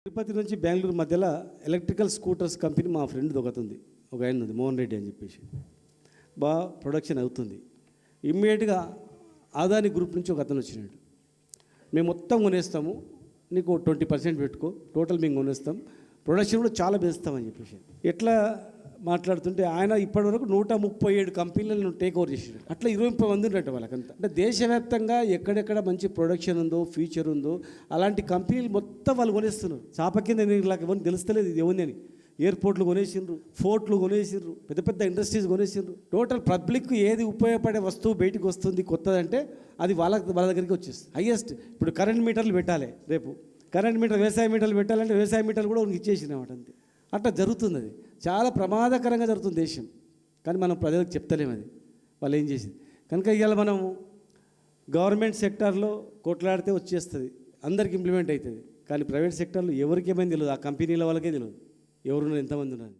తిరుపతి నుంచి బెంగళూరు మధ్యలో electrical scooters company మా ఫ్రెండ్ ఒకతుంది, ఒక ఆయన ఉంది మోహన్ రెడ్డి అని చెప్పేసి. బాగా ప్రొడక్షన్ అవుతుంది. ఇమ్మీడియట్గా ఆదాని గ్రూప్ నుంచి ఒక అతను వచ్చినాడు, మేము మొత్తం కొనేస్తాము, నీకు 20% పెట్టుకో, టోటల్ మేము కొనేస్తాం, ప్రొడక్షన్ కూడా చాలా పెంచుతామని చెప్పేసి. ఎట్లా మాట్లాడుతుంటే ఆయన ఇప్పటివరకు 137 కంపెనీలను టేక్ ఓవర్ చేసాడు. అట్లా 20 మంది ఉన్నట్టు వాళ్ళకంతా. అంటే దేశవ్యాప్తంగా ఎక్కడెక్కడ మంచి ప్రొడక్షన్ ఉందో, ఫ్యూచర్ ఉందో అలాంటి కంపెనీలు మొత్తం వాళ్ళు కొనేస్తున్నారు. చాప కింద నాకు ఎవరిని తెలుస్తలేదు ఇది ఎవరిని అని. ఎయిర్పోర్ట్లు కొనేసిండ్రు, ఫోర్ట్లు కొనేసిండ్రు, పెద్ద పెద్ద ఇండస్ట్రీస్ కొనేసిండ్రు. టోటల్ పబ్లిక్ ఏది ఉపయోగపడే వస్తువు బయటికి వస్తుంది కొత్తదంటే అది వాళ్ళ దగ్గరికి వచ్చేస్తుంది. హైయెస్ట్ ఇప్పుడు కరెంట్ మీటర్లు పెట్టాలి, రేపు కరెంట్ మీటర్ వ్యవసాయ మీటర్లు పెట్టాలంటే వ్యవసాయ మీటర్లు కూడా ఇచ్చేసినమాట అంతే. అట్లా జరుగుతుంది. అది చాలా ప్రమాదకరంగా జరుగుతుంది దేశం. కానీ మనం ప్రజలకు చెప్తలేము అది వాళ్ళు ఏం చేసింది. కనుక ఇవాళ మనం గవర్నమెంట్ సెక్టార్లో కొట్లాడితే వచ్చేస్తుంది, అందరికి ఇంప్లిమెంట్ అవుతుంది. కానీ ప్రైవేట్ సెక్టార్లో ఎవరికి ఏమైంది తెలియదు, ఆ కంపెనీల వాళ్ళకే తెలియదు ఎవరున్నారు, ఎంతమంది ఉన్నారు.